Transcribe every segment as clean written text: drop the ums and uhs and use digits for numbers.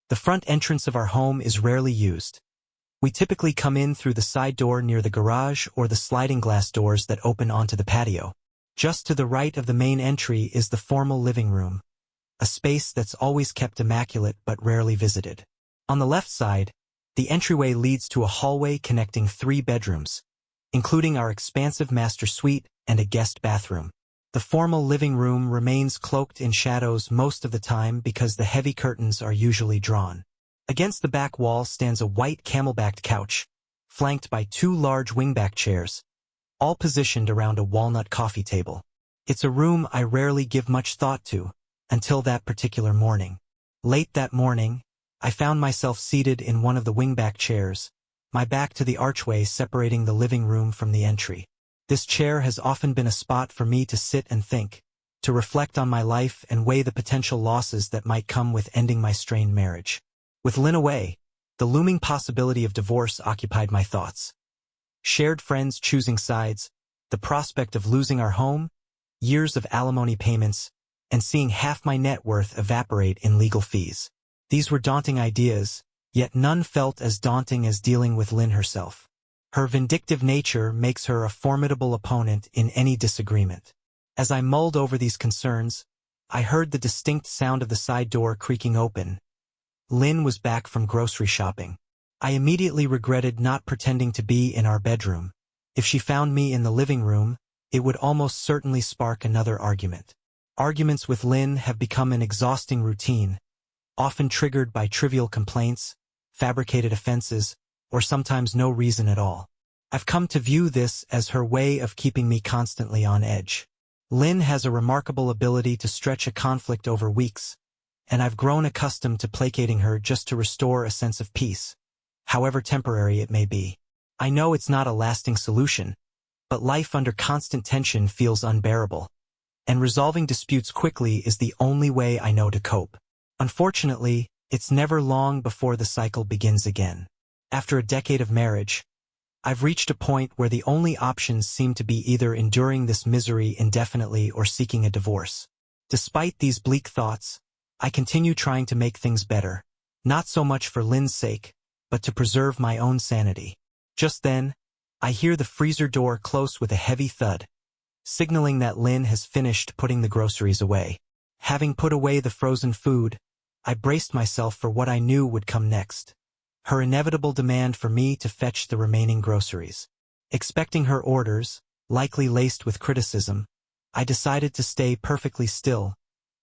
The front entrance of our home is rarely used. We typically come in through the side door near the garage or the sliding glass doors that open onto the patio. Just to the right of the main entry is the formal living room, a space that's always kept immaculate but rarely visited. On the left side, the entryway leads to a hallway connecting 3 bedrooms, including our expansive master suite and a guest bathroom. The formal living room remains cloaked in shadows most of the time because the heavy curtains are usually drawn. Against the back wall stands a white camelbacked couch, flanked by 2 large wingback chairs, all positioned around a walnut coffee table. It's a room I rarely give much thought to, until that particular morning. Late that morning, I found myself seated in one of the wingback chairs, my back to the archway separating the living room from the entry. This chair has often been a spot for me to sit and think, to reflect on my life and weigh the potential losses that might come with ending my strained marriage. With Lynn away, the looming possibility of divorce occupied my thoughts. Shared friends choosing sides, the prospect of losing our home, years of alimony payments, and seeing half my net worth evaporate in legal fees. These were daunting ideas, yet none felt as daunting as dealing with Lynn herself. Her vindictive nature makes her a formidable opponent in any disagreement. As I mulled over these concerns, I heard the distinct sound of the side door creaking open. Lynn was back from grocery shopping. I immediately regretted not pretending to be in our bedroom. If she found me in the living room, it would almost certainly spark another argument. Arguments with Lynn have become an exhausting routine, often triggered by trivial complaints, fabricated offenses, or sometimes no reason at all. I've come to view this as her way of keeping me constantly on edge. Lynn has a remarkable ability to stretch a conflict over weeks, and I've grown accustomed to placating her just to restore a sense of peace, however temporary it may be. I know it's not a lasting solution, but life under constant tension feels unbearable, and resolving disputes quickly is the only way I know to cope. Unfortunately, it's never long before the cycle begins again. After a decade of marriage, I've reached a point where the only options seem to be either enduring this misery indefinitely or seeking a divorce. Despite these bleak thoughts, I continue trying to make things better, not so much for Lynn's sake, but to preserve my own sanity. Just then, I hear the freezer door close with a heavy thud, signaling that Lynn has finished putting the groceries away. Having put away the frozen food, I braced myself for what I knew would come next. Her inevitable demand for me to fetch the remaining groceries. Expecting her orders, likely laced with criticism, I decided to stay perfectly still,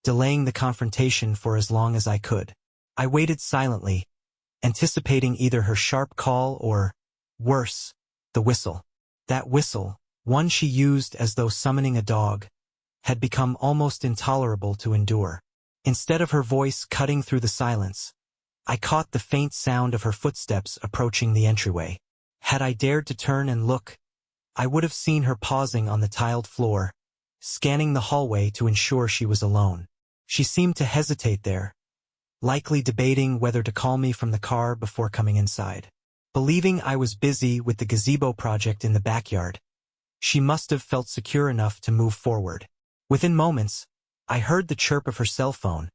delaying the confrontation for as long as I could. I waited silently, anticipating either her sharp call or, worse, the whistle. That whistle, one she used as though summoning a dog, had become almost intolerable to endure. Instead of her voice cutting through the silence, I caught the faint sound of her footsteps approaching the entryway. Had I dared to turn and look, I would have seen her pausing on the tiled floor, scanning the hallway to ensure she was alone. She seemed to hesitate there, likely debating whether to call me from the car before coming inside. Believing I was busy with the gazebo project in the backyard, she must have felt secure enough to move forward. Within moments, I heard the chirp of her cell phone,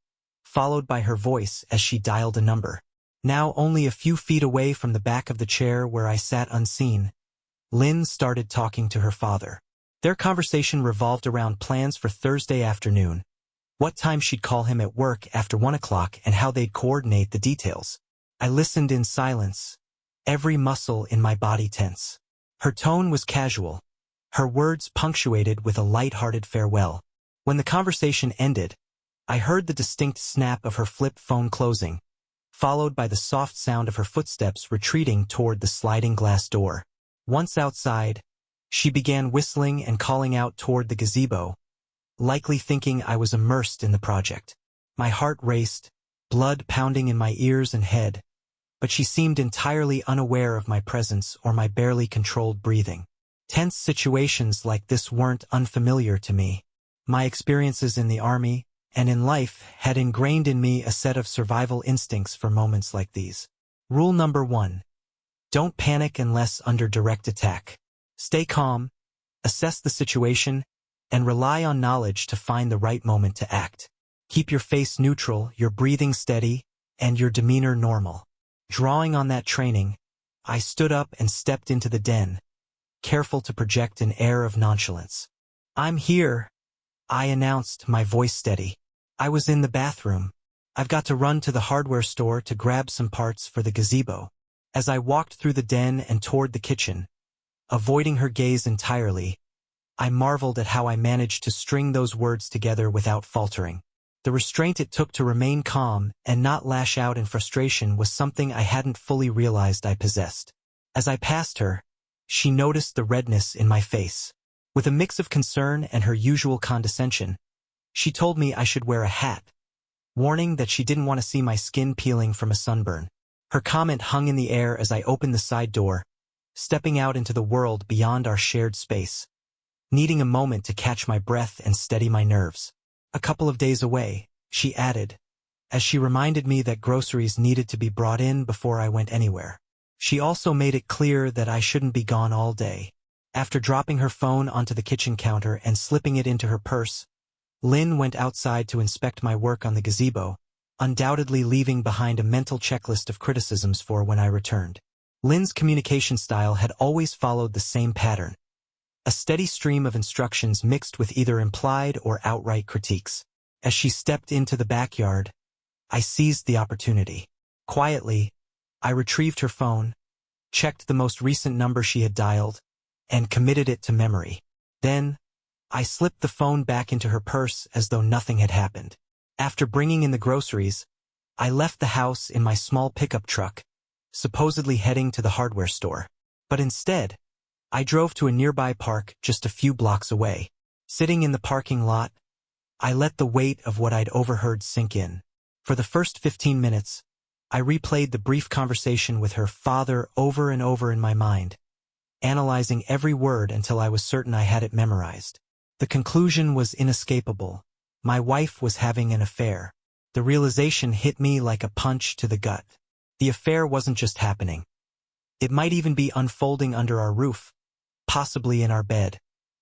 followed by her voice as she dialed a number. Now only a few feet away from the back of the chair where I sat unseen, Lynn started talking to her father. Their conversation revolved around plans for Thursday afternoon, what time she'd call him at work after 1 o'clock, and how they'd coordinate the details. I listened in silence, every muscle in my body tense. Her tone was casual, her words punctuated with a light-hearted farewell. When the conversation ended, I heard the distinct snap of her flip phone closing, followed by the soft sound of her footsteps retreating toward the sliding glass door. Once outside, she began whistling and calling out toward the gazebo, likely thinking I was immersed in the project. My heart raced, blood pounding in my ears and head, but she seemed entirely unaware of my presence or my barely controlled breathing. Tense situations like this weren't unfamiliar to me. My experiences in the army and in life had ingrained in me a set of survival instincts for moments like these. Rule number 1. Don't panic unless under direct attack. Stay calm, assess the situation, and rely on knowledge to find the right moment to act. Keep your face neutral, your breathing steady, and your demeanor normal." Drawing on that training, I stood up and stepped into the den, careful to project an air of nonchalance. "I'm here," I announced, my voice steady. "I was in the bathroom. I've got to run to the hardware store to grab some parts for the gazebo." As I walked through the den and toward the kitchen, avoiding her gaze entirely, I marveled at how I managed to string those words together without faltering. The restraint it took to remain calm and not lash out in frustration was something I hadn't fully realized I possessed. As I passed her, she noticed the redness in my face. With a mix of concern and her usual condescension, she told me I should wear a hat, warning that she didn't want to see my skin peeling from a sunburn. Her comment hung in the air as I opened the side door, stepping out into the world beyond our shared space, needing a moment to catch my breath and steady my nerves. "A couple of days away," she added, as she reminded me that groceries needed to be brought in before I went anywhere. She also made it clear that I shouldn't be gone all day. After dropping her phone onto the kitchen counter and slipping it into her purse, Lynn went outside to inspect my work on the gazebo, undoubtedly leaving behind a mental checklist of criticisms for when I returned. Lynn's communication style had always followed the same pattern, a steady stream of instructions mixed with either implied or outright critiques. As she stepped into the backyard, I seized the opportunity. Quietly, I retrieved her phone, checked the most recent number she had dialed, and committed it to memory. Then, I slipped the phone back into her purse as though nothing had happened. After bringing in the groceries, I left the house in my small pickup truck, supposedly heading to the hardware store. But instead, I drove to a nearby park just a few blocks away. Sitting in the parking lot, I let the weight of what I'd overheard sink in. For the first 15 minutes, I replayed the brief conversation with her father over and over in my mind, analyzing every word until I was certain I had it memorized. The conclusion was inescapable. My wife was having an affair. The realization hit me like a punch to the gut. The affair wasn't just happening. It might even be unfolding under our roof, possibly in our bed,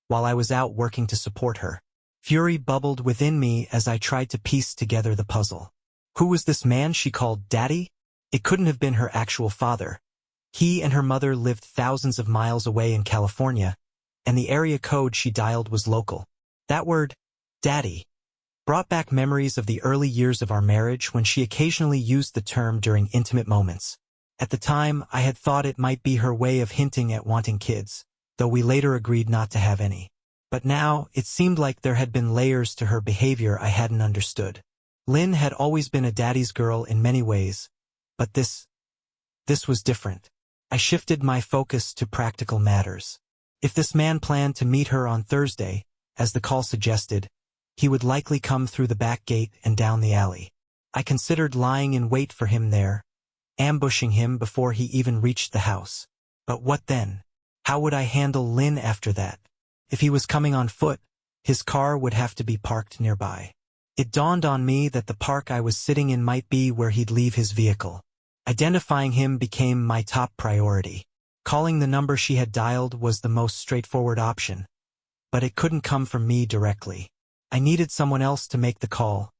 while I was out working to support her. Fury bubbled within me as I tried to piece together the puzzle. Who was this man she called Daddy? It couldn't have been her actual father. He and her mother lived thousands of miles away in California, and the area code she dialed was local. That word, Daddy, brought back memories of the early years of our marriage when she occasionally used the term during intimate moments. At the time, I had thought it might be her way of hinting at wanting kids, though we later agreed not to have any. But now, it seemed like there had been layers to her behavior I hadn't understood. Lynn had always been a daddy's girl in many ways, but this was different. I shifted my focus to practical matters. If this man planned to meet her on Thursday, as the call suggested, he would likely come through the back gate and down the alley. I considered lying in wait for him there, ambushing him before he even reached the house. But what then? How would I handle Lynn after that? If he was coming on foot, his car would have to be parked nearby. It dawned on me that the park I was sitting in might be where he'd leave his vehicle. Identifying him became my top priority. Calling the number she had dialed was the most straightforward option, but it couldn't come from me directly. I needed someone else to make the call,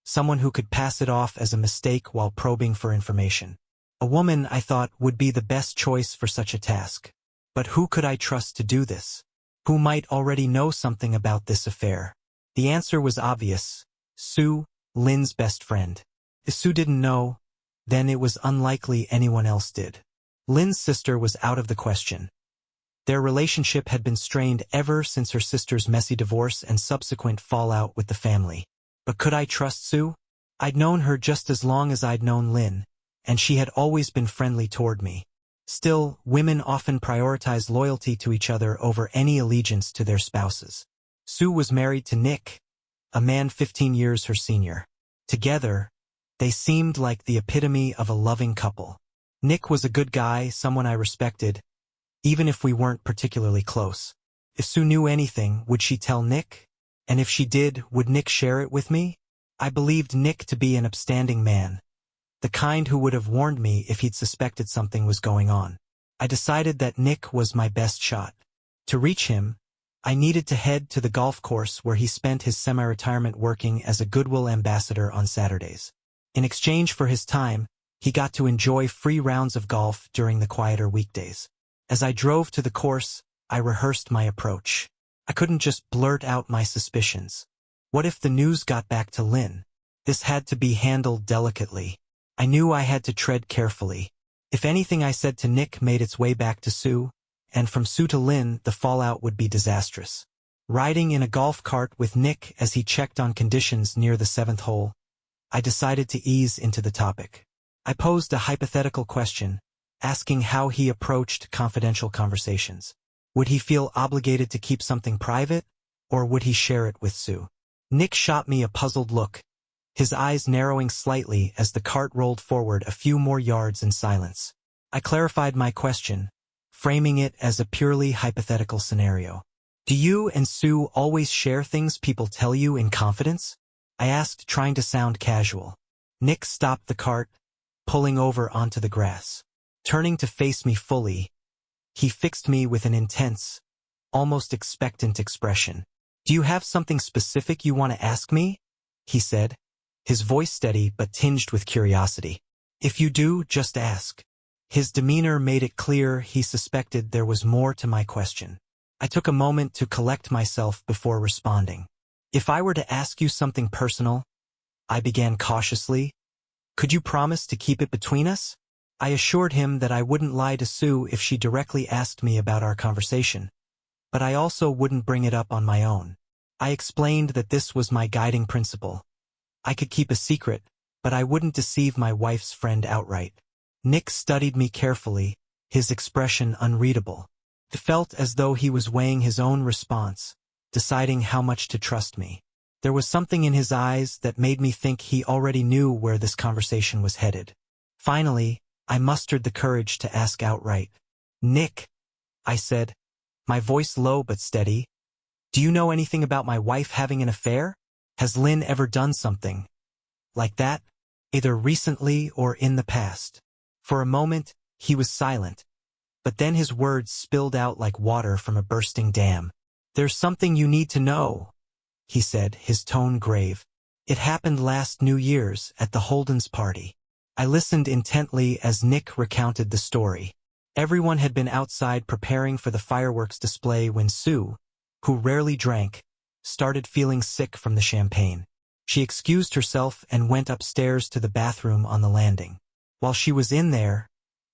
someone who could pass it off as a mistake while probing for information. A woman, I thought, would be the best choice for such a task. But who could I trust to do this? Who might already know something about this affair? The answer was obvious. Sue, Lynn's best friend. If Sue didn't know, then it was unlikely anyone else did. Lynn's sister was out of the question. Their relationship had been strained ever since her sister's messy divorce and subsequent fallout with the family. But could I trust Sue? I'd known her just as long as I'd known Lynn, and she had always been friendly toward me. Still, women often prioritize loyalty to each other over any allegiance to their spouses. Sue was married to Nick, a man 15 years her senior. Together, they seemed like the epitome of a loving couple. Nick was a good guy, someone I respected, even if we weren't particularly close. If Sue knew anything, would she tell Nick? And if she did, would Nick share it with me? I believed Nick to be an upstanding man, the kind who would have warned me if he'd suspected something was going on. I decided that Nick was my best shot. To reach him, I needed to head to the golf course where he spent his semi-retirement working as a Goodwill ambassador on Saturdays. In exchange for his time, he got to enjoy free rounds of golf during the quieter weekdays. As I drove to the course, I rehearsed my approach. I couldn't just blurt out my suspicions. What if the news got back to Lynn? This had to be handled delicately. I knew I had to tread carefully. If anything I said to Nick made its way back to Sue, and from Sue to Lynn, the fallout would be disastrous. Riding in a golf cart with Nick as he checked on conditions near the 7th hole, I decided to ease into the topic. I posed a hypothetical question, asking how he approached confidential conversations. Would he feel obligated to keep something private, or would he share it with Sue? Nick shot me a puzzled look, his eyes narrowing slightly as the cart rolled forward a few more yards in silence. I clarified my question, framing it as a purely hypothetical scenario. Do you and Sue always share things people tell you in confidence? I asked, trying to sound casual. Nick stopped the cart, pulling over onto the grass. Turning to face me fully, he fixed me with an intense, almost expectant expression. Do you have something specific you want to ask me? He said, his voice steady but tinged with curiosity. If you do, just ask. His demeanor made it clear he suspected there was more to my question. I took a moment to collect myself before responding. If I were to ask you something personal, I began cautiously, could you promise to keep it between us? I assured him that I wouldn't lie to Sue if she directly asked me about our conversation, but I also wouldn't bring it up on my own. I explained that this was my guiding principle. I could keep a secret, but I wouldn't deceive my wife's friend outright. Nick studied me carefully, his expression unreadable. It felt as though he was weighing his own response, deciding how much to trust me. There was something in his eyes that made me think he already knew where this conversation was headed. Finally, I mustered the courage to ask outright. Nick, I said, my voice low but steady, do you know anything about my wife having an affair? Has Lynn ever done something like that, either recently or in the past? For a moment, he was silent, but then his words spilled out like water from a bursting dam. There's something you need to know, he said, his tone grave. It happened last New Year's at the Holden's party. I listened intently as Nick recounted the story. Everyone had been outside preparing for the fireworks display when Sue, who rarely drank, started feeling sick from the champagne. She excused herself and went upstairs to the bathroom on the landing. While she was in there,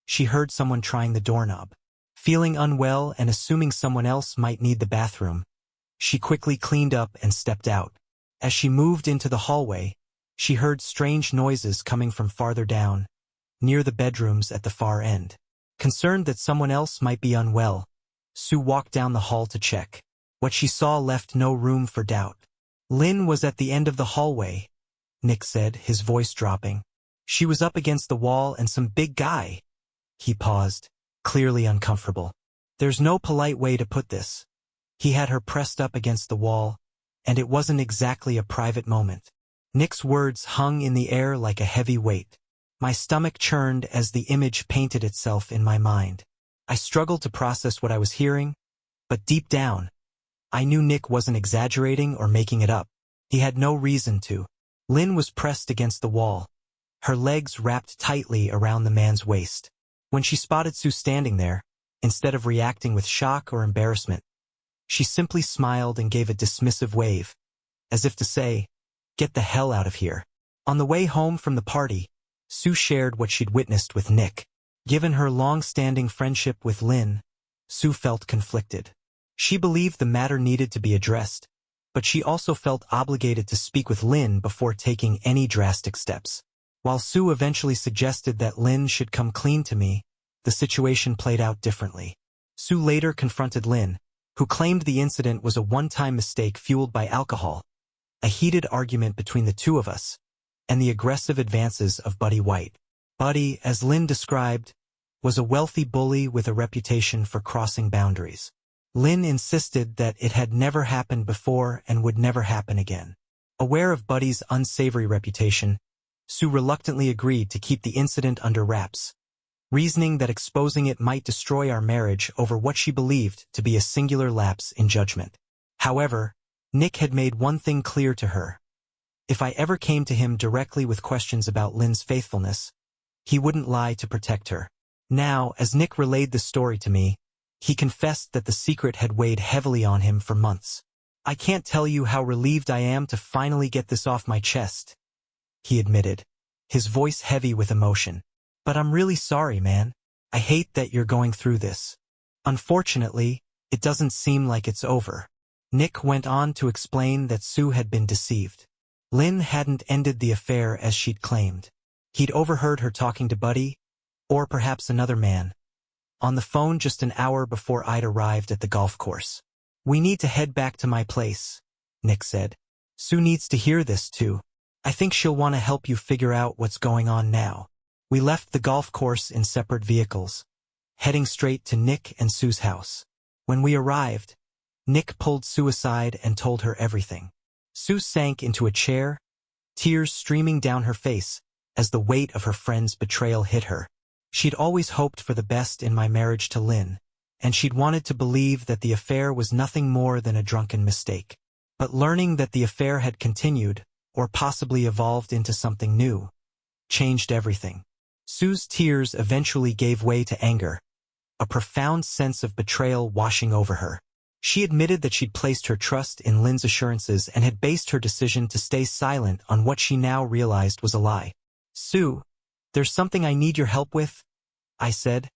she heard someone trying the doorknob. Feeling unwell and assuming someone else might need the bathroom, she quickly cleaned up and stepped out. As she moved into the hallway, she heard strange noises coming from farther down, near the bedrooms at the far end. Concerned that someone else might be unwell, Sue walked down the hall to check. What she saw left no room for doubt. Lynn was at the end of the hallway, Nick said, his voice dropping. She was up against the wall and some big guy. He paused, clearly uncomfortable. There's no polite way to put this. He had her pressed up against the wall, and it wasn't exactly a private moment. Nick's words hung in the air like a heavy weight. My stomach churned as the image painted itself in my mind. I struggled to process what I was hearing, but deep down, I knew Nick wasn't exaggerating or making it up. He had no reason to. Lynn was pressed against the wall, her legs wrapped tightly around the man's waist. When she spotted Sue standing there, instead of reacting with shock or embarrassment, she simply smiled and gave a dismissive wave, as if to say, "Get the hell out of here." On the way home from the party, Sue shared what she'd witnessed with Nick. Given her long-standing friendship with Lynn, Sue felt conflicted. She believed the matter needed to be addressed, but she also felt obligated to speak with Lynn before taking any drastic steps. While Sue eventually suggested that Lynn should come clean to me, the situation played out differently. Sue later confronted Lynn, who claimed the incident was a one-time mistake fueled by alcohol, a heated argument between the two of us, and the aggressive advances of Buddy White. Buddy, as Lynn described, was a wealthy bully with a reputation for crossing boundaries. Lynn insisted that it had never happened before and would never happen again. Aware of Buddy's unsavory reputation, Sue reluctantly agreed to keep the incident under wraps, reasoning that exposing it might destroy our marriage over what she believed to be a singular lapse in judgment. However, Nick had made one thing clear to her. If I ever came to him directly with questions about Lynn's faithfulness, he wouldn't lie to protect her. Now, as Nick relayed the story to me, he confessed that the secret had weighed heavily on him for months. "I can't tell you how relieved I am to finally get this off my chest," he admitted, his voice heavy with emotion. "But I'm really sorry, man. I hate that you're going through this. Unfortunately, it doesn't seem like it's over." Nick went on to explain that Sue had been deceived. Lynn hadn't ended the affair as she'd claimed. He'd overheard her talking to Buddy, or perhaps another man, on the phone just an hour before I'd arrived at the golf course. "We need to head back to my place," Nick said. "Sue needs to hear this too. I think she'll want to help you figure out what's going on now." We left the golf course in separate vehicles, heading straight to Nick and Sue's house. When we arrived, Nick pulled Sue aside and told her everything. Sue sank into a chair, tears streaming down her face as the weight of her friend's betrayal hit her. She'd always hoped for the best in my marriage to Lynn, and she'd wanted to believe that the affair was nothing more than a drunken mistake. But learning that the affair had continued, or possibly evolved into something new, changed everything. Sue's tears eventually gave way to anger, a profound sense of betrayal washing over her. She admitted that she'd placed her trust in Lynn's assurances and had based her decision to stay silent on what she now realized was a lie. "Sue, there's something I need your help with," I said,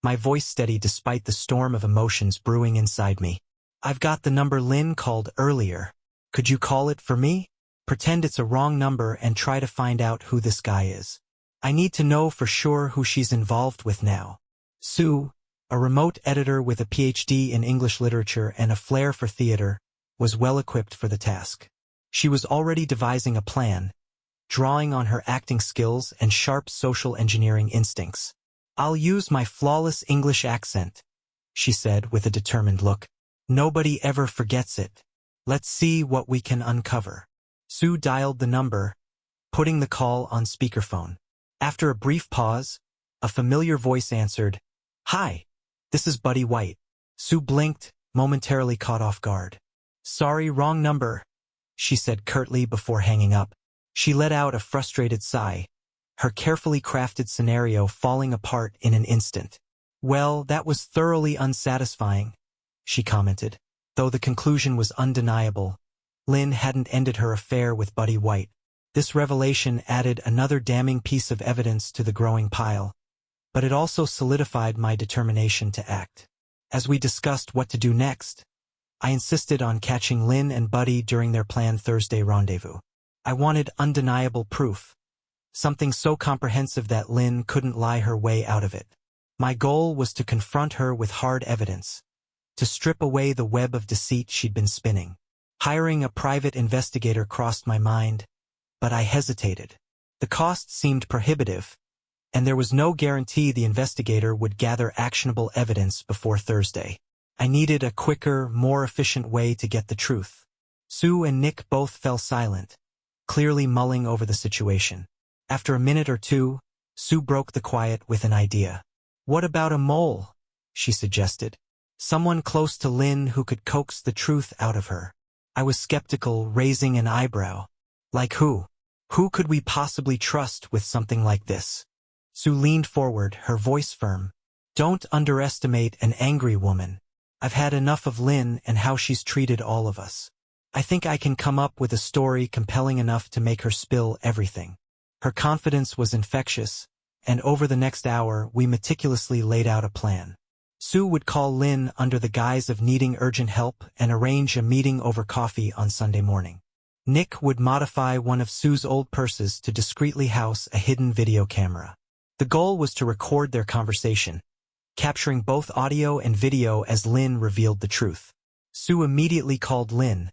my voice steady despite the storm of emotions brewing inside me. "I've got the number Lynn called earlier. Could you call it for me? Pretend it's a wrong number and try to find out who this guy is. I need to know for sure who she's involved with now." Sue, a remote editor with a PhD in English literature and a flair for theater, was well equipped for the task. She was already devising a plan, drawing on her acting skills and sharp social engineering instincts. "I'll use my flawless English accent," she said with a determined look. "Nobody ever forgets it. Let's see what we can uncover." Sue dialed the number, putting the call on speakerphone. After a brief pause, a familiar voice answered, "Hi, this is Buddy White." Sue blinked, momentarily caught off guard. "Sorry, wrong number," she said curtly before hanging up. She let out a frustrated sigh, her carefully crafted scenario falling apart in an instant. "Well, that was thoroughly unsatisfying," she commented. Though the conclusion was undeniable, Lynn hadn't ended her affair with Buddy White. This revelation added another damning piece of evidence to the growing pile, but it also solidified my determination to act. As we discussed what to do next, I insisted on catching Lynn and Buddy during their planned Thursday rendezvous. I wanted undeniable proof, something so comprehensive that Lynn couldn't lie her way out of it. My goal was to confront her with hard evidence, to strip away the web of deceit she'd been spinning. Hiring a private investigator crossed my mind, but I hesitated. The cost seemed prohibitive, and there was no guarantee the investigator would gather actionable evidence before Thursday. I needed a quicker, more efficient way to get the truth. Sue and Nick both fell silent, clearly mulling over the situation. After a minute or two, Sue broke the quiet with an idea. "What about a mole?" she suggested. "Someone close to Lynn who could coax the truth out of her." I was skeptical, raising an eyebrow. "Like who? Who could we possibly trust with something like this?" Sue leaned forward, her voice firm. "Don't underestimate an angry woman. I've had enough of Lynn and how she's treated all of us. I think I can come up with a story compelling enough to make her spill everything." Her confidence was infectious, and over the next hour we meticulously laid out a plan. Sue would call Lynn under the guise of needing urgent help and arrange a meeting over coffee on Sunday morning. Nick would modify one of Sue's old purses to discreetly house a hidden video camera. The goal was to record their conversation, capturing both audio and video as Lynn revealed the truth. Sue immediately called Lynn,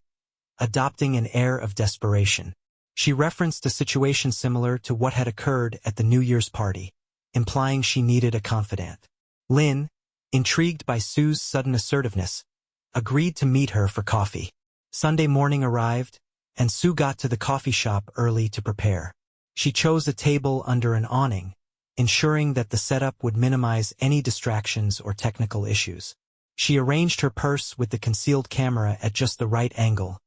adopting an air of desperation. She referenced a situation similar to what had occurred at the New Year's party, implying she needed a confidant. Lynn, intrigued by Sue's sudden assertiveness, agreed to meet her for coffee. Sunday morning arrived, and Sue got to the coffee shop early to prepare. She chose a table under an awning, ensuring that the setup would minimize any distractions or technical issues. She arranged her purse with the concealed camera at just the right angle,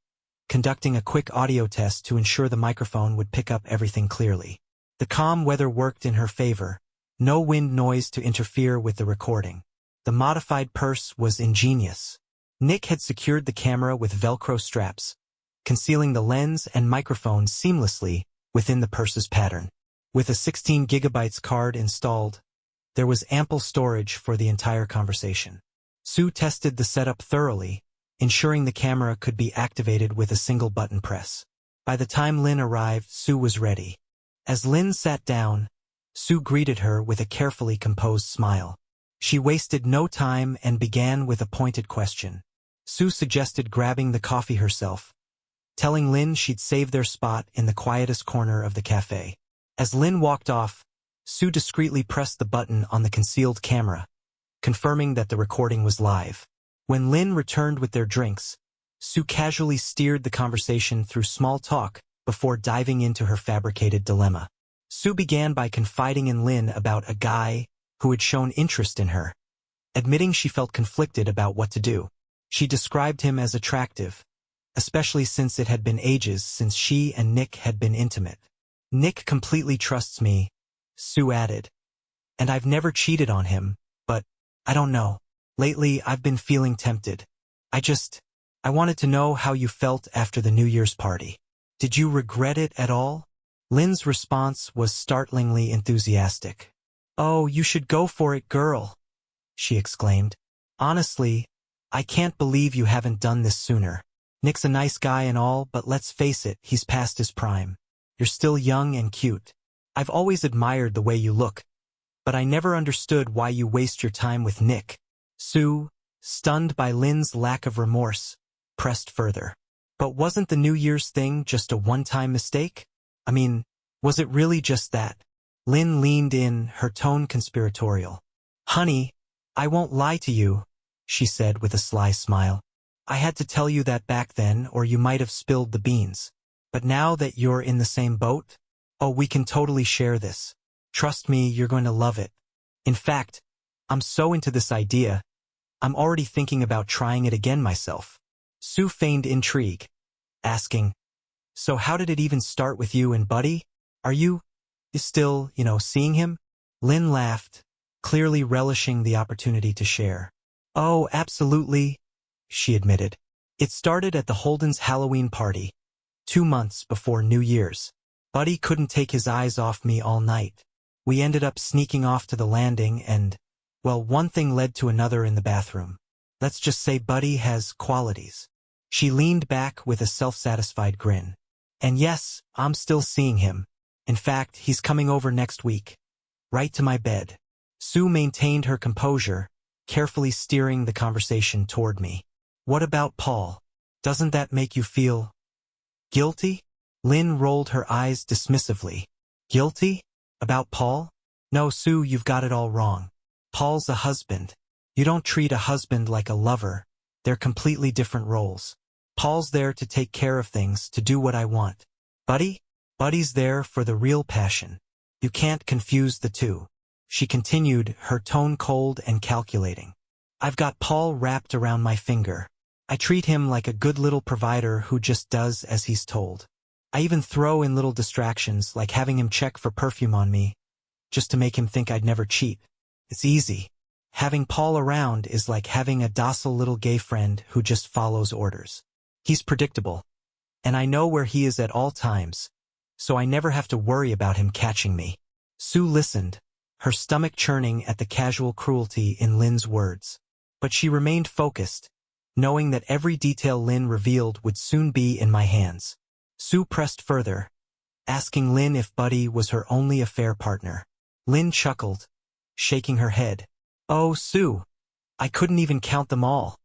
conducting a quick audio test to ensure the microphone would pick up everything clearly. The calm weather worked in her favor. No wind noise to interfere with the recording. The modified purse was ingenious. Nick had secured the camera with Velcro straps, concealing the lens and microphone seamlessly within the purse's pattern. With a 16 gigabytes card installed, there was ample storage for the entire conversation. Sue tested the setup thoroughly, ensuring the camera could be activated with a single button press. By the time Lynn arrived, Sue was ready. As Lynn sat down, Sue greeted her with a carefully composed smile. She wasted no time and began with a pointed question. Sue suggested grabbing the coffee herself, telling Lynn she'd save their spot in the quietest corner of the cafe. As Lynn walked off, Sue discreetly pressed the button on the concealed camera, confirming that the recording was live. When Lynn returned with their drinks, Sue casually steered the conversation through small talk before diving into her fabricated dilemma. Sue began by confiding in Lynn about a guy who had shown interest in her, admitting she felt conflicted about what to do. She described him as attractive, especially since it had been ages since she and Nick had been intimate. Nick completely trusts me, Sue added, and I've never cheated on him, but I don't know. Lately, I've been feeling tempted. I wanted to know how you felt after the New Year's party. Did you regret it at all? Lynn's response was startlingly enthusiastic. Oh, you should go for it, girl, she exclaimed. Honestly, I can't believe you haven't done this sooner. Nick's a nice guy and all, but let's face it, he's past his prime. You're still young and cute. I've always admired the way you look, but I never understood why you waste your time with Nick. Sue, stunned by Lynn's lack of remorse, pressed further. But wasn't the New Year's thing just a one-time mistake? I mean, was it really just that? Lynn leaned in, her tone conspiratorial. Honey, I won't lie to you, she said with a sly smile. I had to tell you that back then, or you might have spilled the beans. But now that you're in the same boat, oh, we can totally share this. Trust me, you're going to love it. In fact, I'm so into this idea, I'm already thinking about trying it again myself. Sue feigned intrigue, asking, so how did it even start with you and Buddy? Are you still, seeing him? Lynn laughed, clearly relishing the opportunity to share. Oh, absolutely, she admitted. It started at the Holden's Halloween party, 2 months before New Year's. Buddy couldn't take his eyes off me all night. We ended up sneaking off to the landing and, well, one thing led to another in the bathroom. Let's just say Buddy has qualities. She leaned back with a self-satisfied grin. And yes, I'm still seeing him. In fact, he's coming over next week. Right to my bed. Sue maintained her composure, carefully steering the conversation toward me. What about Paul? Doesn't that make you feel guilty? Lynn rolled her eyes dismissively. Guilty? About Paul? No, Sue, you've got it all wrong. Paul's a husband. You don't treat a husband like a lover. They're completely different roles. Paul's there to take care of things, to do what I want. Buddy's there for the real passion. You can't confuse the two. She continued, her tone cold and calculating. I've got Paul wrapped around my finger. I treat him like a good little provider who just does as he's told. I even throw in little distractions like having him check for perfume on me, just to make him think I'd never cheat. It's easy. Having Paul around is like having a docile little gay friend who just follows orders. He's predictable, and I know where he is at all times, so I never have to worry about him catching me. Sue listened, her stomach churning at the casual cruelty in Lynn's words. But she remained focused, knowing that every detail Lynn revealed would soon be in my hands. Sue pressed further, asking Lynn if Buddy was her only affair partner. Lynn chuckled, shaking her head. Oh, Sue, I couldn't even count them all,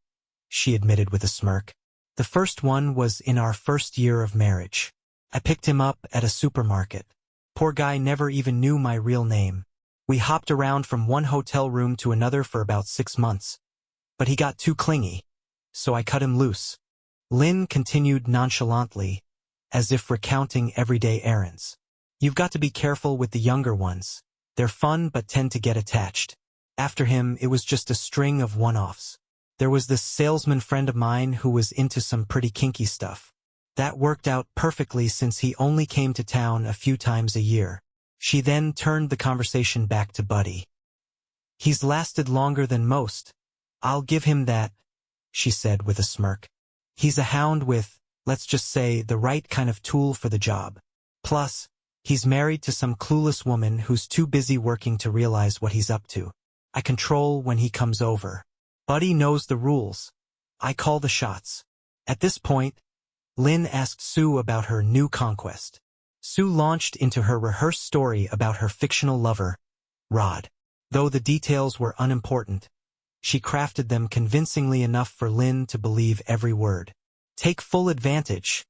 she admitted with a smirk. The first one was in our first year of marriage. I picked him up at a supermarket. Poor guy never even knew my real name. We hopped around from one hotel room to another for about 6 months. But he got too clingy, so I cut him loose. Lynn continued nonchalantly, as if recounting everyday errands. You've got to be careful with the younger ones. They're fun but tend to get attached. After him, it was just a string of one-offs. There was this salesman friend of mine who was into some pretty kinky stuff. That worked out perfectly since he only came to town a few times a year. She then turned the conversation back to Buddy. He's lasted longer than most. I'll give him that, she said with a smirk. He's a hound with, let's just say, the right kind of tool for the job. Plus, he's married to some clueless woman who's too busy working to realize what he's up to. I control when he comes over. Buddy knows the rules. I call the shots. At this point, Lynn asked Sue about her new conquest. Sue launched into her rehearsed story about her fictional lover, Rod. Though the details were unimportant, she crafted them convincingly enough for Lynn to believe every word. Take full advantage,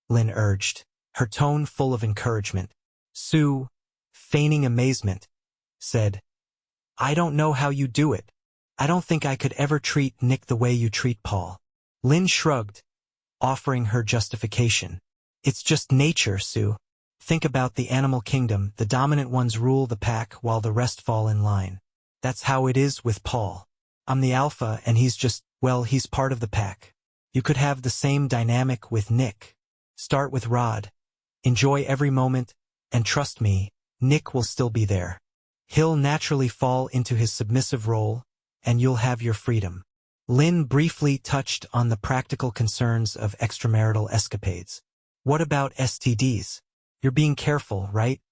Lynn urged, her tone full of encouragement. Sue, feigning amazement, said, I don't know how you do it. I don't think I could ever treat Nick the way you treat Paul. Lynn shrugged, offering her justification. It's just nature, Sue. Think about the animal kingdom. The dominant ones rule the pack while the rest fall in line. That's how it is with Paul. I'm the alpha and he's just, well, he's part of the pack. You could have the same dynamic with Nick. Start with Rod. Enjoy every moment, and trust me, Nick will still be there. He'll naturally fall into his submissive role, and you'll have your freedom. Lynn briefly touched on the practical concerns of extramarital escapades. What about STDs? You're being careful, right?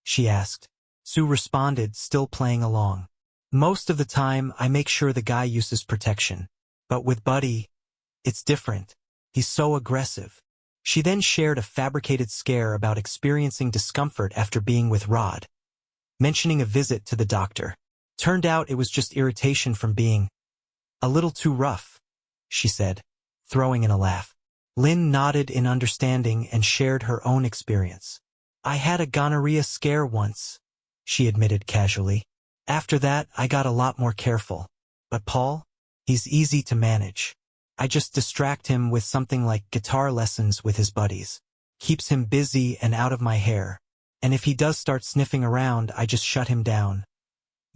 She asked. Sue responded, still playing along. Most of the time, I make sure the guy uses protection. But with Buddy, it's different. He's so aggressive. She then shared a fabricated scare about experiencing discomfort after being with Rod, mentioning a visit to the doctor. Turned out it was just irritation from being a little too rough, she said, throwing in a laugh. Lynn nodded in understanding and shared her own experience. I had a gonorrhea scare once, she admitted casually. After that, I got a lot more careful. But Paul? He's easy to manage. I just distract him with something like guitar lessons with his buddies. Keeps him busy and out of my hair. And if he does start sniffing around, I just shut him down.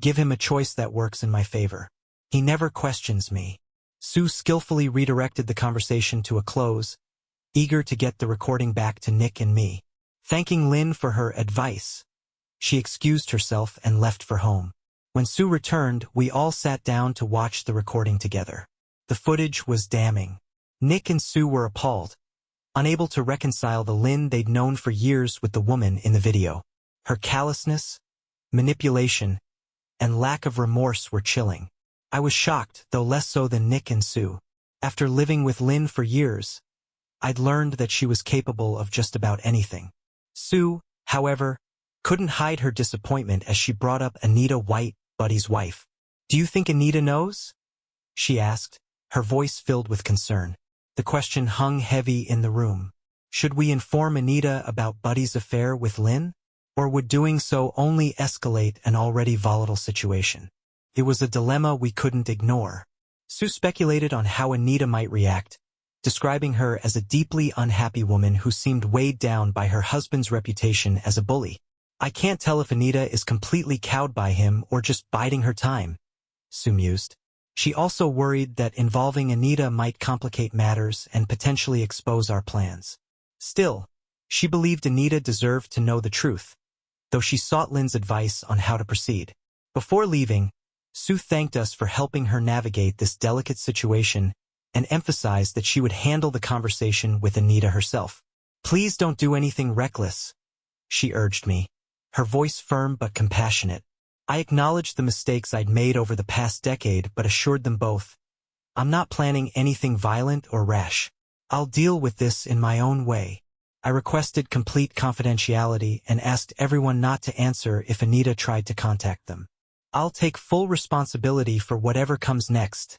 Give him a choice that works in my favor. He never questions me. Sue skillfully redirected the conversation to a close, eager to get the recording back to Nick and me. Thanking Lynn for her advice, she excused herself and left for home. When Sue returned, we all sat down to watch the recording together. The footage was damning. Nick and Sue were appalled, unable to reconcile the Lynn they'd known for years with the woman in the video. Her callousness, manipulation, and lack of remorse were chilling. I was shocked, though less so than Nick and Sue. After living with Lynn for years, I'd learned that she was capable of just about anything. Sue, however, couldn't hide her disappointment as she brought up Anita White, Buddy's wife. Do you think Anita knows? She asked, her voice filled with concern. The question hung heavy in the room. Should we inform Anita about Buddy's affair with Lynn? Or would doing so only escalate an already volatile situation? It was a dilemma we couldn't ignore. Sue speculated on how Anita might react, describing her as a deeply unhappy woman who seemed weighed down by her husband's reputation as a bully. I can't tell if Anita is completely cowed by him or just biding her time, Sue mused. She also worried that involving Anita might complicate matters and potentially expose our plans. Still, she believed Anita deserved to know the truth, though she sought Lynn's advice on how to proceed. Before leaving, Sue thanked us for helping her navigate this delicate situation and emphasized that she would handle the conversation with Anita herself. Please don't do anything reckless, she urged me, her voice firm but compassionate. I acknowledged the mistakes I'd made over the past decade but assured them both, I'm not planning anything violent or rash. I'll deal with this in my own way. I requested complete confidentiality and asked everyone not to answer if Anita tried to contact them. I'll take full responsibility for whatever comes next,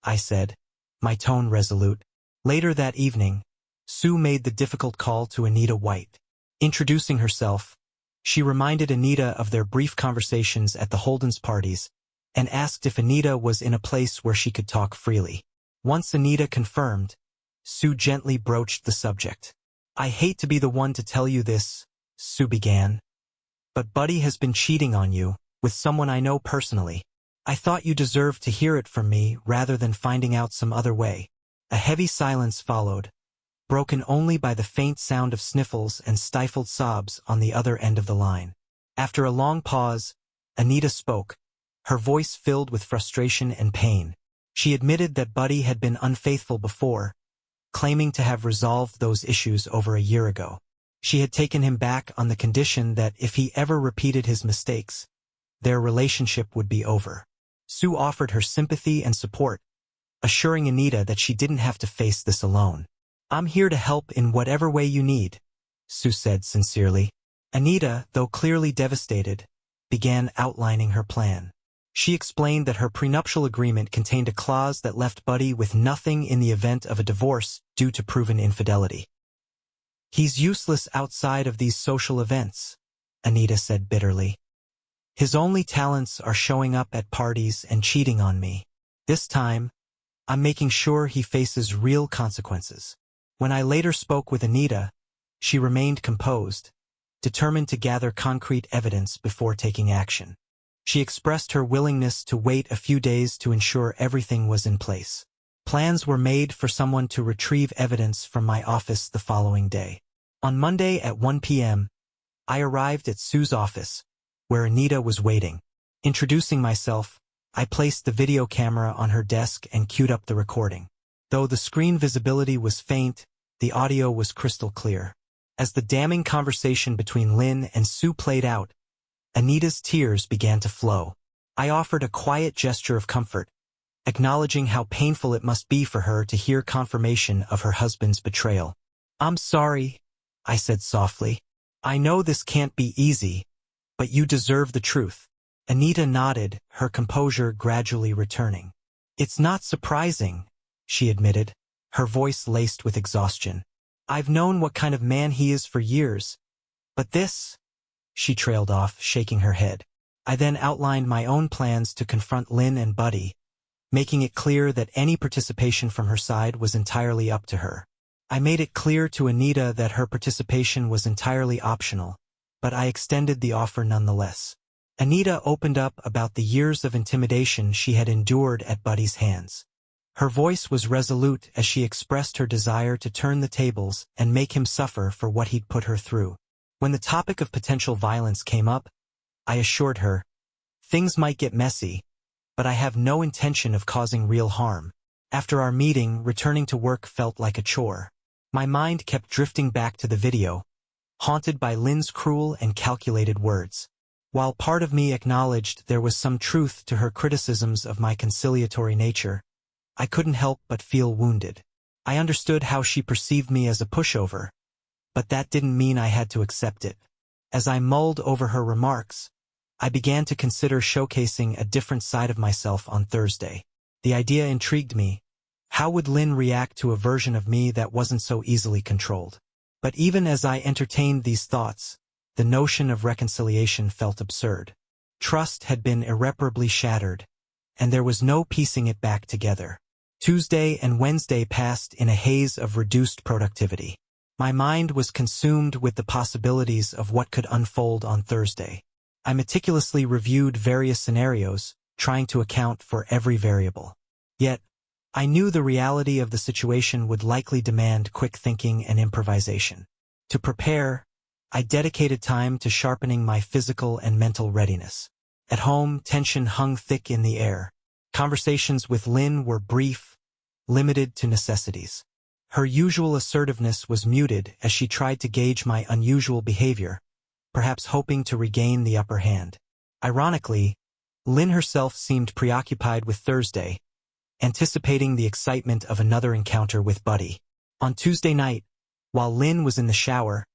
I said, my tone resolute. Later that evening, Sue made the difficult call to Anita White. Introducing herself, she reminded Anita of their brief conversations at the Holden's parties and asked if Anita was in a place where she could talk freely. Once Anita confirmed, Sue gently broached the subject. I hate to be the one to tell you this, Sue began, but Buddy has been cheating on you with someone I know personally. I thought you deserved to hear it from me rather than finding out some other way. A heavy silence followed, broken only by the faint sound of sniffles and stifled sobs on the other end of the line. After a long pause, Anita spoke, her voice filled with frustration and pain. She admitted that Buddy had been unfaithful before, claiming to have resolved those issues over a year ago. She had taken him back on the condition that if he ever repeated his mistakes, their relationship would be over. Sue offered her sympathy and support, assuring Anita that she didn't have to face this alone. "I'm here to help in whatever way you need," Sue said sincerely. Anita, though clearly devastated, began outlining her plan. She explained that her prenuptial agreement contained a clause that left Buddy with nothing in the event of a divorce due to proven infidelity. "He's useless outside of these social events," Anita said bitterly. "His only talents are showing up at parties and cheating on me. This time, I'm making sure he faces real consequences." When I later spoke with Anita, she remained composed, determined to gather concrete evidence before taking action. She expressed her willingness to wait a few days to ensure everything was in place. Plans were made for someone to retrieve evidence from my office the following day. On Monday at 1 p.m., I arrived at Sue's office, where Anita was waiting. Introducing myself, I placed the video camera on her desk and queued up the recording. Though the screen visibility was faint, the audio was crystal clear. As the damning conversation between Lynn and Sue played out, Anita's tears began to flow. I offered a quiet gesture of comfort, acknowledging how painful it must be for her to hear confirmation of her husband's betrayal. "I'm sorry," I said softly. "I know this can't be easy, but you deserve the truth." Anita nodded, her composure gradually returning. "It's not surprising," she admitted, her voice laced with exhaustion. "I've known what kind of man he is for years. But this—" she trailed off, shaking her head. I then outlined my own plans to confront Lynn and Buddy, making it clear that any participation from her side was entirely up to her. I made it clear to Anita that her participation was entirely optional, but I extended the offer nonetheless. Anita opened up about the years of intimidation she had endured at Buddy's hands. Her voice was resolute as she expressed her desire to turn the tables and make him suffer for what he'd put her through. When the topic of potential violence came up, I assured her, "Things might get messy, but I have no intention of causing real harm." After our meeting, returning to work felt like a chore. My mind kept drifting back to the video, haunted by Lynn's cruel and calculated words. While part of me acknowledged there was some truth to her criticisms of my conciliatory nature, I couldn't help but feel wounded. I understood how she perceived me as a pushover, but that didn't mean I had to accept it. As I mulled over her remarks, I began to consider showcasing a different side of myself on Thursday. The idea intrigued me. How would Lynn react to a version of me that wasn't so easily controlled? But even as I entertained these thoughts, the notion of reconciliation felt absurd. Trust had been irreparably shattered, and there was no piecing it back together. Tuesday and Wednesday passed in a haze of reduced productivity. My mind was consumed with the possibilities of what could unfold on Thursday. I meticulously reviewed various scenarios, trying to account for every variable. Yet, I knew the reality of the situation would likely demand quick thinking and improvisation. To prepare, I dedicated time to sharpening my physical and mental readiness. At home, tension hung thick in the air. Conversations with Lynn were brief, limited to necessities. Her usual assertiveness was muted as she tried to gauge my unusual behavior, perhaps hoping to regain the upper hand. Ironically, Lynn herself seemed preoccupied with Thursday, anticipating the excitement of another encounter with Buddy. On Tuesday night, while Lynn was in the shower,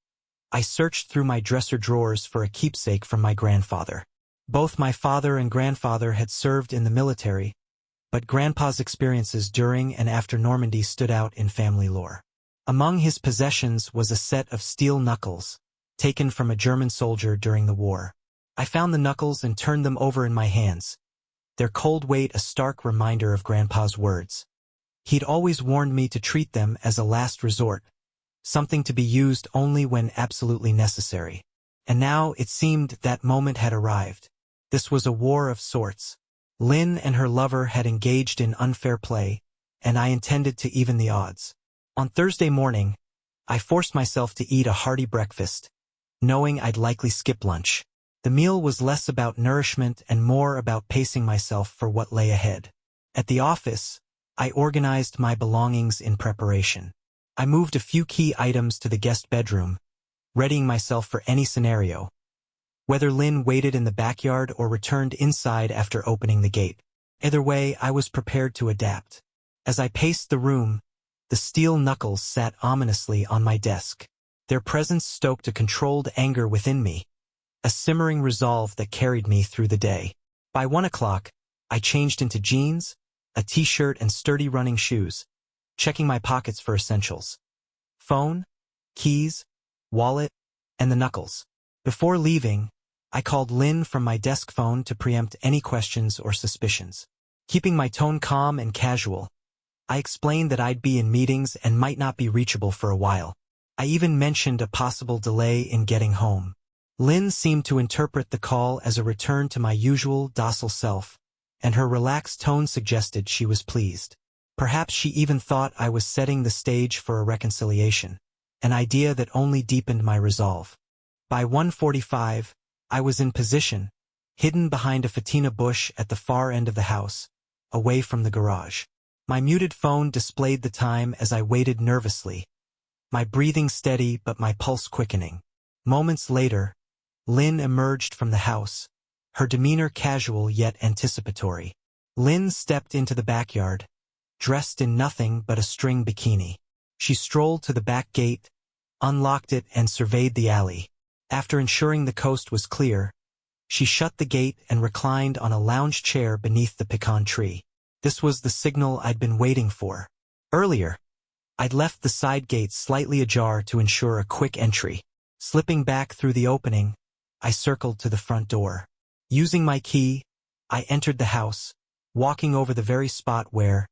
I searched through my dresser drawers for a keepsake from my grandfather. Both my father and grandfather had served in the military, but Grandpa's experiences during and after Normandy stood out in family lore. Among his possessions was a set of steel knuckles, taken from a German soldier during the war. I found the knuckles and turned them over in my hands, their cold weight a stark reminder of Grandpa's words. He'd always warned me to treat them as a last resort, something to be used only when absolutely necessary. And now it seemed that moment had arrived. This was a war of sorts. Lynn and her lover had engaged in unfair play, and I intended to even the odds. On Thursday morning, I forced myself to eat a hearty breakfast, knowing I'd likely skip lunch. The meal was less about nourishment and more about pacing myself for what lay ahead. At the office, I organized my belongings in preparation. I moved a few key items to the guest bedroom, readying myself for any scenario, whether Lynn waited in the backyard or returned inside after opening the gate. Either way, I was prepared to adapt. As I paced the room, the steel knuckles sat ominously on my desk. Their presence stoked a controlled anger within me, a simmering resolve that carried me through the day. By 1 o'clock, I changed into jeans, a t-shirt and sturdy running shoes, checking my pockets for essentials. Phone, keys, wallet, and the knuckles. Before leaving, I called Lynn from my desk phone to preempt any questions or suspicions. Keeping my tone calm and casual, I explained that I'd be in meetings and might not be reachable for a while. I even mentioned a possible delay in getting home. Lynn seemed to interpret the call as a return to my usual docile self, and her relaxed tone suggested she was pleased. Perhaps she even thought I was setting the stage for a reconciliation, an idea that only deepened my resolve. By 1:45, I was in position, hidden behind a fatina bush at the far end of the house, away from the garage. My muted phone displayed the time as I waited nervously, my breathing steady but my pulse quickening. Moments later, Lynn emerged from the house, her demeanor casual yet anticipatory. Lynn stepped into the backyard, dressed in nothing but a string bikini. She strolled to the back gate, unlocked it and surveyed the alley. After ensuring the coast was clear, she shut the gate and reclined on a lounge chair beneath the pecan tree. This was the signal I'd been waiting for. Earlier, I'd left the side gate slightly ajar to ensure a quick entry. Slipping back through the opening, I circled to the front door. Using my key, I entered the house, walking over the very spot where,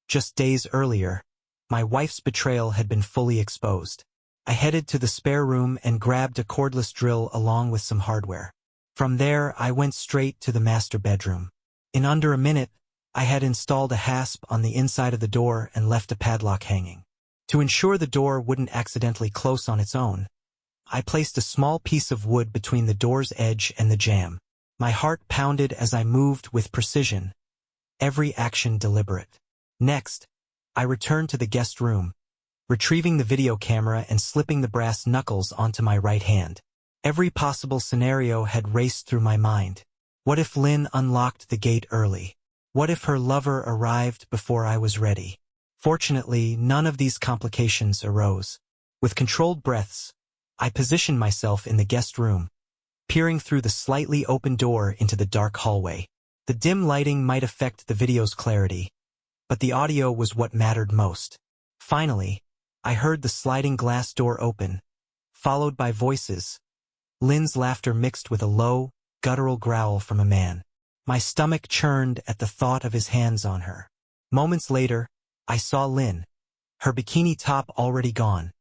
just days earlier, my wife's betrayal had been fully exposed. I headed to the spare room and grabbed a cordless drill along with some hardware. From there, I went straight to the master bedroom. In under a minute, I had installed a hasp on the inside of the door and left a padlock hanging. To ensure the door wouldn't accidentally close on its own, I placed a small piece of wood between the door's edge and the jamb. My heart pounded as I moved with precision, every action deliberate. Next, I returned to the guest room, retrieving the video camera and slipping the brass knuckles onto my right hand. Every possible scenario had raced through my mind. What if Lynn unlocked the gate early? What if her lover arrived before I was ready? Fortunately, none of these complications arose. With controlled breaths, I positioned myself in the guest room, peering through the slightly open door into the dark hallway. The dim lighting might affect the video's clarity, but the audio was what mattered most. Finally, I heard the sliding glass door open, followed by voices. Lynn's laughter mixed with a low, guttural growl from a man. My stomach churned at the thought of his hands on her. Moments later, I saw Lynn, her bikini top already gone,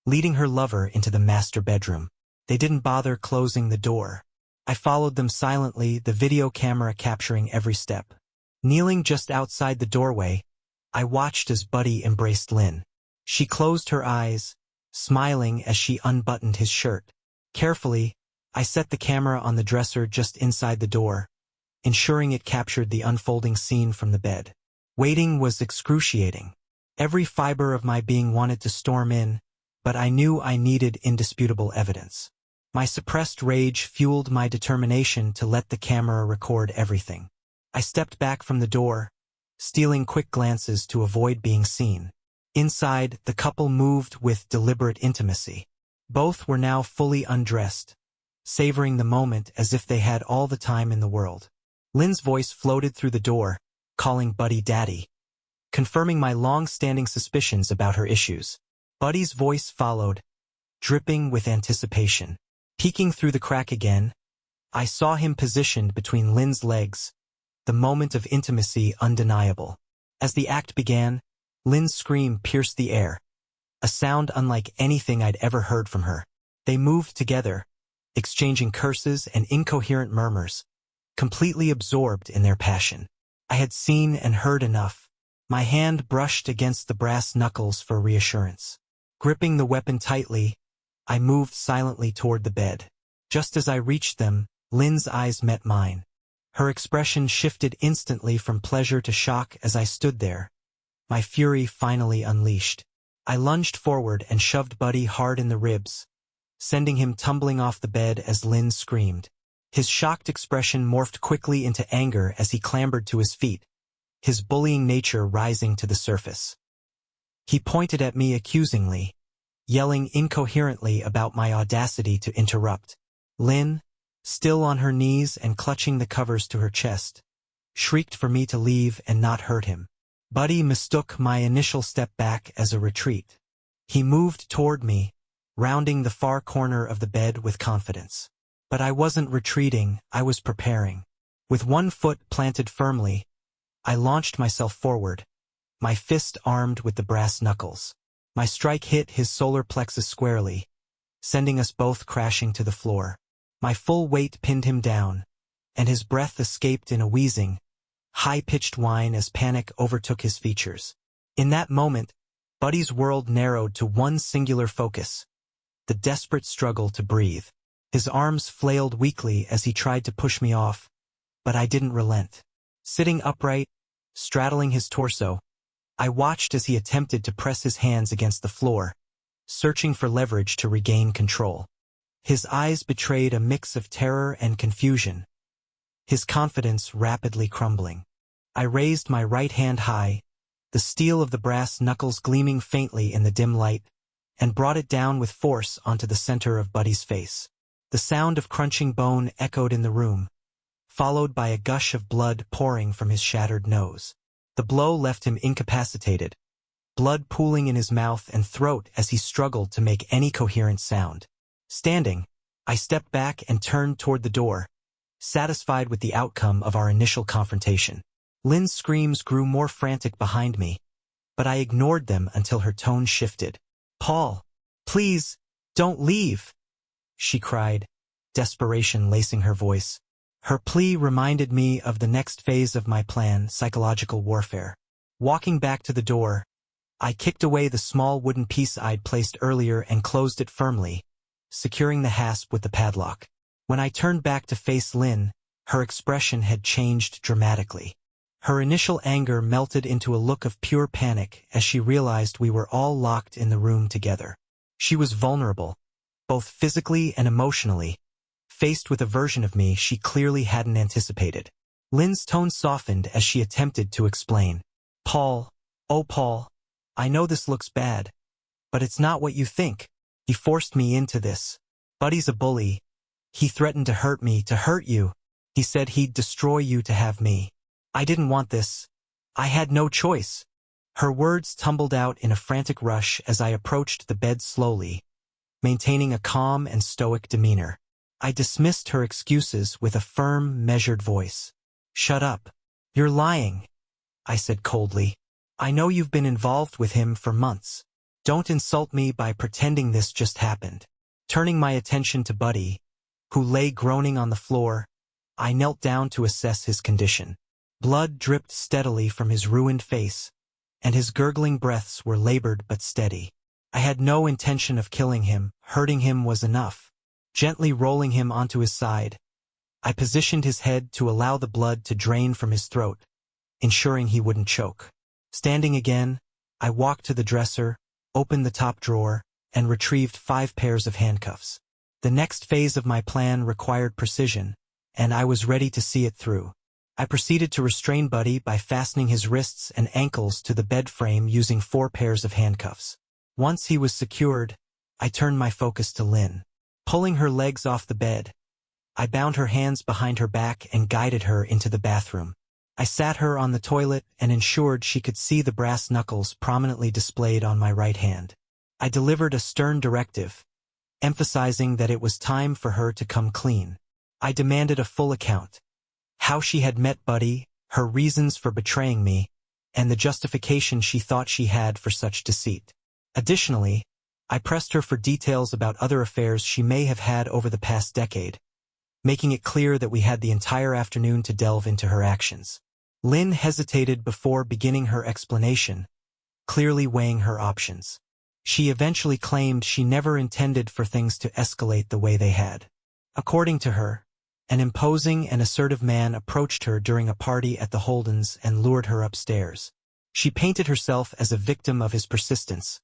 leading her lover into the master bedroom. They didn't bother closing the door. I followed them silently, the video camera capturing every step. Kneeling just outside the doorway, I watched as Buddy embraced Lynn. She closed her eyes, smiling as she unbuttoned his shirt. Carefully, I set the camera on the dresser just inside the door, ensuring it captured the unfolding scene from the bed. Waiting was excruciating. Every fiber of my being wanted to storm in, but I knew I needed indisputable evidence. My suppressed rage fueled my determination to let the camera record everything. I stepped back from the door, stealing quick glances to avoid being seen. Inside, the couple moved with deliberate intimacy. Both were now fully undressed, savoring the moment as if they had all the time in the world. Lynn's voice floated through the door, calling Buddy Daddy, confirming my long-standing suspicions about her issues. Buddy's voice followed, dripping with anticipation. Peeking through the crack again, I saw him positioned between Lynn's legs, the moment of intimacy undeniable. As the act began, Lynn's scream pierced the air, a sound unlike anything I'd ever heard from her. They moved together, exchanging curses and incoherent murmurs, completely absorbed in their passion. I had seen and heard enough. My hand brushed against the brass knuckles for reassurance. Gripping the weapon tightly, I moved silently toward the bed. Just as I reached them, Lynn's eyes met mine. Her expression shifted instantly from pleasure to shock as I stood there, my fury finally unleashed. I lunged forward and shoved Buddy hard in the ribs, sending him tumbling off the bed as Lynn screamed. His shocked expression morphed quickly into anger as he clambered to his feet, his bullying nature rising to the surface. He pointed at me accusingly, yelling incoherently about my audacity to interrupt. Lynn, still on her knees and clutching the covers to her chest, shrieked for me to leave and not hurt him. Buddy mistook my initial step back as a retreat. He moved toward me, rounding the far corner of the bed with confidence. But I wasn't retreating, I was preparing. With one foot planted firmly, I launched myself forward, my fist armed with the brass knuckles. My strike hit his solar plexus squarely, sending us both crashing to the floor. My full weight pinned him down, and his breath escaped in a wheezing, high-pitched whine as panic overtook his features. In that moment, Buddy's world narrowed to one singular focus, the desperate struggle to breathe. His arms flailed weakly as he tried to push me off, but I didn't relent. Sitting upright, straddling his torso, I watched as he attempted to press his hands against the floor, searching for leverage to regain control. His eyes betrayed a mix of terror and confusion, his confidence rapidly crumbling. I raised my right hand high, the steel of the brass knuckles gleaming faintly in the dim light, and brought it down with force onto the center of Buddy's face. The sound of crunching bone echoed in the room, followed by a gush of blood pouring from his shattered nose. The blow left him incapacitated, blood pooling in his mouth and throat as he struggled to make any coherent sound. Standing, I stepped back and turned toward the door, satisfied with the outcome of our initial confrontation. Lynn's screams grew more frantic behind me, but I ignored them until her tone shifted. "Paul, please, don't leave," she cried, desperation lacing her voice. Her plea reminded me of the next phase of my plan, psychological warfare. Walking back to the door, I kicked away the small wooden piece I'd placed earlier and closed it firmly, securing the hasp with the padlock. When I turned back to face Lynn, her expression had changed dramatically. Her initial anger melted into a look of pure panic as she realized we were all locked in the room together. She was vulnerable, both physically and emotionally, faced with a version of me she clearly hadn't anticipated. Lynn's tone softened as she attempted to explain. "Paul, oh Paul, I know this looks bad, but it's not what you think. He forced me into this. Buddy's a bully. He threatened to hurt me, to hurt you. He said he'd destroy you to have me. I didn't want this. I had no choice." Her words tumbled out in a frantic rush as I approached the bed slowly, maintaining a calm and stoic demeanor. I dismissed her excuses with a firm, measured voice. "Shut up. You're lying," I said coldly. "I know you've been involved with him for months. Don't insult me by pretending this just happened." Turning my attention to Buddy, who lay groaning on the floor, I knelt down to assess his condition. Blood dripped steadily from his ruined face, and his gurgling breaths were labored but steady. I had no intention of killing him. Hurting him was enough. Gently rolling him onto his side, I positioned his head to allow the blood to drain from his throat, ensuring he wouldn't choke. Standing again, I walked to the dresser, opened the top drawer, and retrieved 5 pairs of handcuffs. The next phase of my plan required precision, and I was ready to see it through. I proceeded to restrain Buddy by fastening his wrists and ankles to the bed frame using 4 pairs of handcuffs. Once he was secured, I turned my focus to Lynn. Pulling her legs off the bed, I bound her hands behind her back and guided her into the bathroom. I sat her on the toilet and ensured she could see the brass knuckles prominently displayed on my right hand. I delivered a stern directive, emphasizing that it was time for her to come clean. I demanded a full account. How she had met Buddy, her reasons for betraying me, and the justification she thought she had for such deceit. Additionally, I pressed her for details about other affairs she may have had over the past decade, making it clear that we had the entire afternoon to delve into her actions. Lynn hesitated before beginning her explanation, clearly weighing her options. She eventually claimed she never intended for things to escalate the way they had. According to her, an imposing and assertive man approached her during a party at the Holdens and lured her upstairs. She painted herself as a victim of his persistence,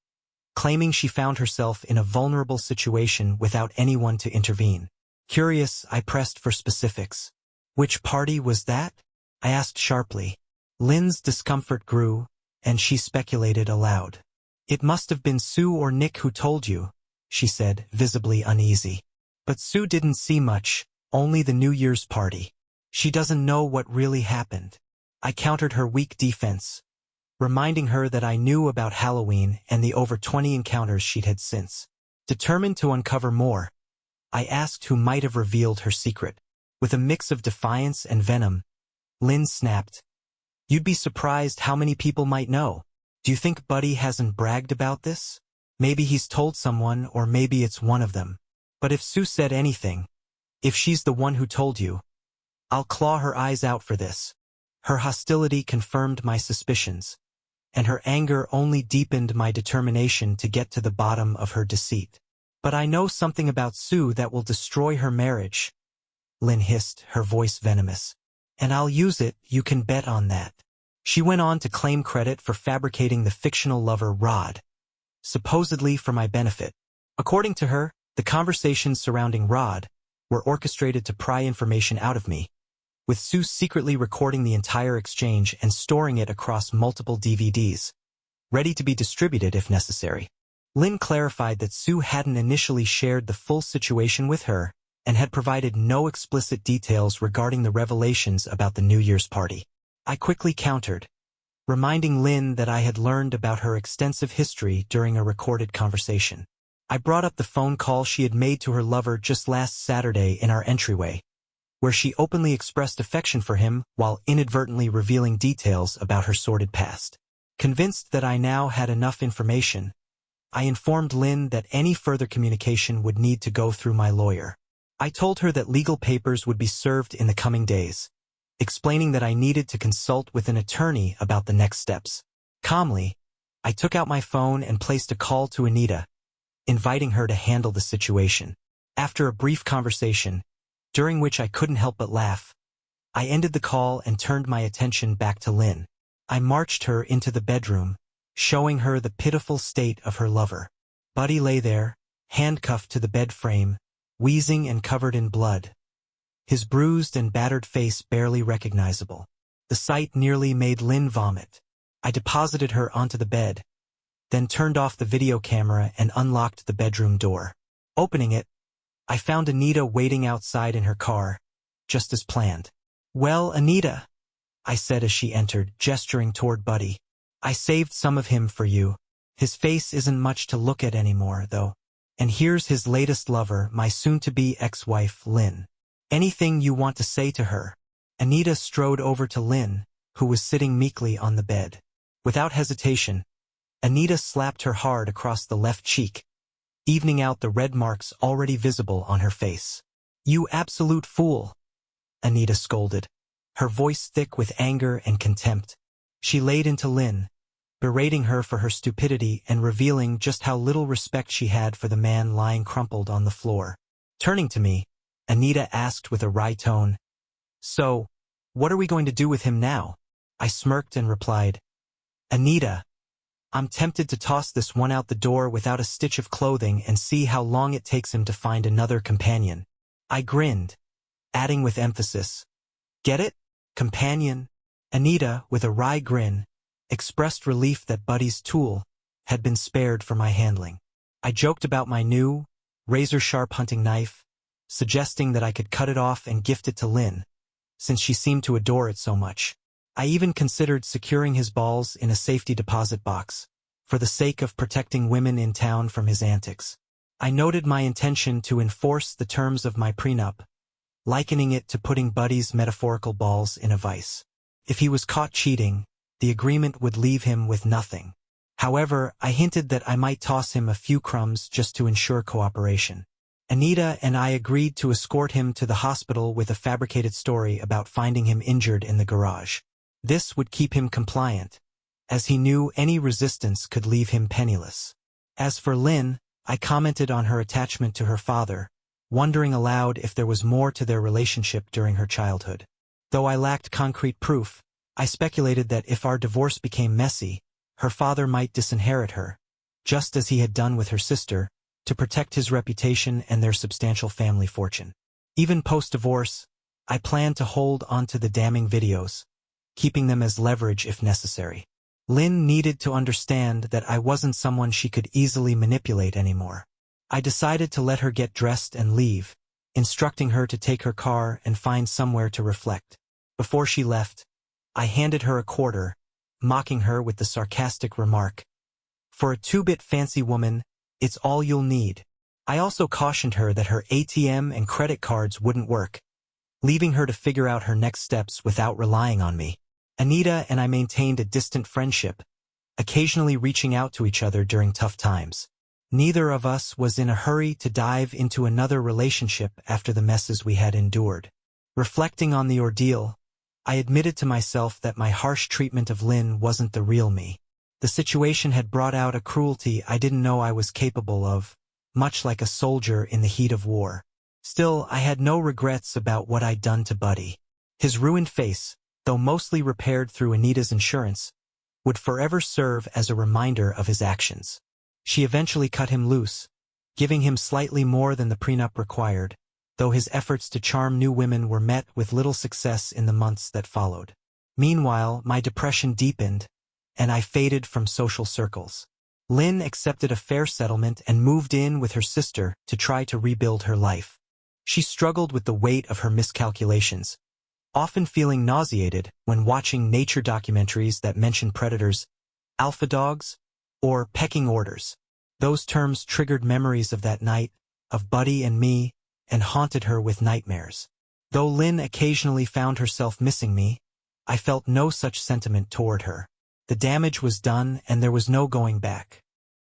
claiming she found herself in a vulnerable situation without anyone to intervene. Curious, I pressed for specifics. Which party was that? I asked sharply. Lynn's discomfort grew, and she speculated aloud. It must have been Sue or Nick who told you, she said, visibly uneasy. But Sue didn't see much, only the New Year's party. She doesn't know what really happened. I countered her weak defense, reminding her that I knew about Halloween and the over 20 encounters she'd had since. Determined to uncover more, I asked who might have revealed her secret. With a mix of defiance and venom, Lynn snapped, "You'd be surprised how many people might know. Do you think Buddy hasn't bragged about this? Maybe he's told someone, or maybe it's one of them. But if Sue said anything, if she's the one who told you, I'll claw her eyes out for this." Her hostility confirmed my suspicions, and her anger only deepened my determination to get to the bottom of her deceit. "But I know something about Sue that will destroy her marriage," Lynn hissed, her voice venomous. "And I'll use it, you can bet on that." She went on to claim credit for fabricating the fictional lover Rod, supposedly for my benefit. According to her, the conversations surrounding Rod were orchestrated to pry information out of me, with Sue secretly recording the entire exchange and storing it across multiple DVDs, ready to be distributed if necessary. Lynn clarified that Sue hadn't initially shared the full situation with her and had provided no explicit details regarding the revelations about the New Year's party. I quickly countered, reminding Lynn that I had learned about her extensive history during a recorded conversation. I brought up the phone call she had made to her lover just last Saturday in our entryway, where she openly expressed affection for him while inadvertently revealing details about her sordid past. Convinced that I now had enough information, I informed Lynn that any further communication would need to go through my lawyer. I told her that legal papers would be served in the coming days, explaining that I needed to consult with an attorney about the next steps. Calmly, I took out my phone and placed a call to Anita, inviting her to handle the situation. After a brief conversation, during which I couldn't help but laugh, I ended the call and turned my attention back to Lynn. I marched her into the bedroom, showing her the pitiful state of her lover. Buddy lay there, handcuffed to the bed frame, wheezing and covered in blood, his bruised and battered face barely recognizable. The sight nearly made Lynn vomit. I deposited her onto the bed, then turned off the video camera and unlocked the bedroom door. Opening it, I found Anita waiting outside in her car, just as planned. "Well, Anita," I said as she entered, gesturing toward Buddy, "I saved some of him for you. His face isn't much to look at anymore, though. And here's his latest lover, my soon-to-be ex-wife, Lynn. Anything you want to say to her?" Anita strode over to Lynn, who was sitting meekly on the bed. Without hesitation, Anita slapped her hard across the left cheek, evening out the red marks already visible on her face. "You absolute fool," Anita scolded, her voice thick with anger and contempt. She laid into Lynn, berating her for her stupidity and revealing just how little respect she had for the man lying crumpled on the floor. Turning to me, Anita asked with a wry tone, "So, what are we going to do with him now?" I smirked and replied, "Anita, I'm tempted to toss this one out the door without a stitch of clothing and see how long it takes him to find another companion." I grinned, adding with emphasis, "Get it? Companion?" Anita, with a wry grin, expressed relief that Buddy's tool had been spared for my handling. I joked about my new, razor-sharp hunting knife, suggesting that I could cut it off and gift it to Lynn, since she seemed to adore it so much. I even considered securing his balls in a safety deposit box, for the sake of protecting women in town from his antics. I noted my intention to enforce the terms of my prenup, likening it to putting Buddy's metaphorical balls in a vice. If he was caught cheating, the agreement would leave him with nothing. However, I hinted that I might toss him a few crumbs just to ensure cooperation. Anita and I agreed to escort him to the hospital with a fabricated story about finding him injured in the garage. This would keep him compliant, as he knew any resistance could leave him penniless. As for Lynn, I commented on her attachment to her father, wondering aloud if there was more to their relationship during her childhood. Though I lacked concrete proof, I speculated that if our divorce became messy, her father might disinherit her, just as he had done with her sister, to protect his reputation and their substantial family fortune. Even post-divorce, I planned to hold onto the damning videos, keeping them as leverage if necessary. Lynn needed to understand that I wasn't someone she could easily manipulate anymore. I decided to let her get dressed and leave, instructing her to take her car and find somewhere to reflect. Before she left, I handed her a quarter, mocking her with the sarcastic remark, "For a two-bit fancy woman, it's all you'll need." I also cautioned her that her ATM and credit cards wouldn't work, leaving her to figure out her next steps without relying on me. Anita and I maintained a distant friendship, occasionally reaching out to each other during tough times. Neither of us was in a hurry to dive into another relationship after the messes we had endured. Reflecting on the ordeal, I admitted to myself that my harsh treatment of Lynn wasn't the real me. The situation had brought out a cruelty I didn't know I was capable of, much like a soldier in the heat of war. Still, I had no regrets about what I'd done to Buddy. His ruined face, though mostly repaired through Anita's insurance, would forever serve as a reminder of his actions. She eventually cut him loose, giving him slightly more than the prenup required, though his efforts to charm new women were met with little success in the months that followed. Meanwhile, my depression deepened, and I faded from social circles. Lynn accepted a fair settlement and moved in with her sister to try to rebuild her life. She struggled with the weight of her miscalculations, often feeling nauseated when watching nature documentaries that mention predators, alpha dogs, or pecking orders. Those terms triggered memories of that night, of Buddy and me, and haunted her with nightmares. Though Lynn occasionally found herself missing me, I felt no such sentiment toward her. The damage was done and there was no going back.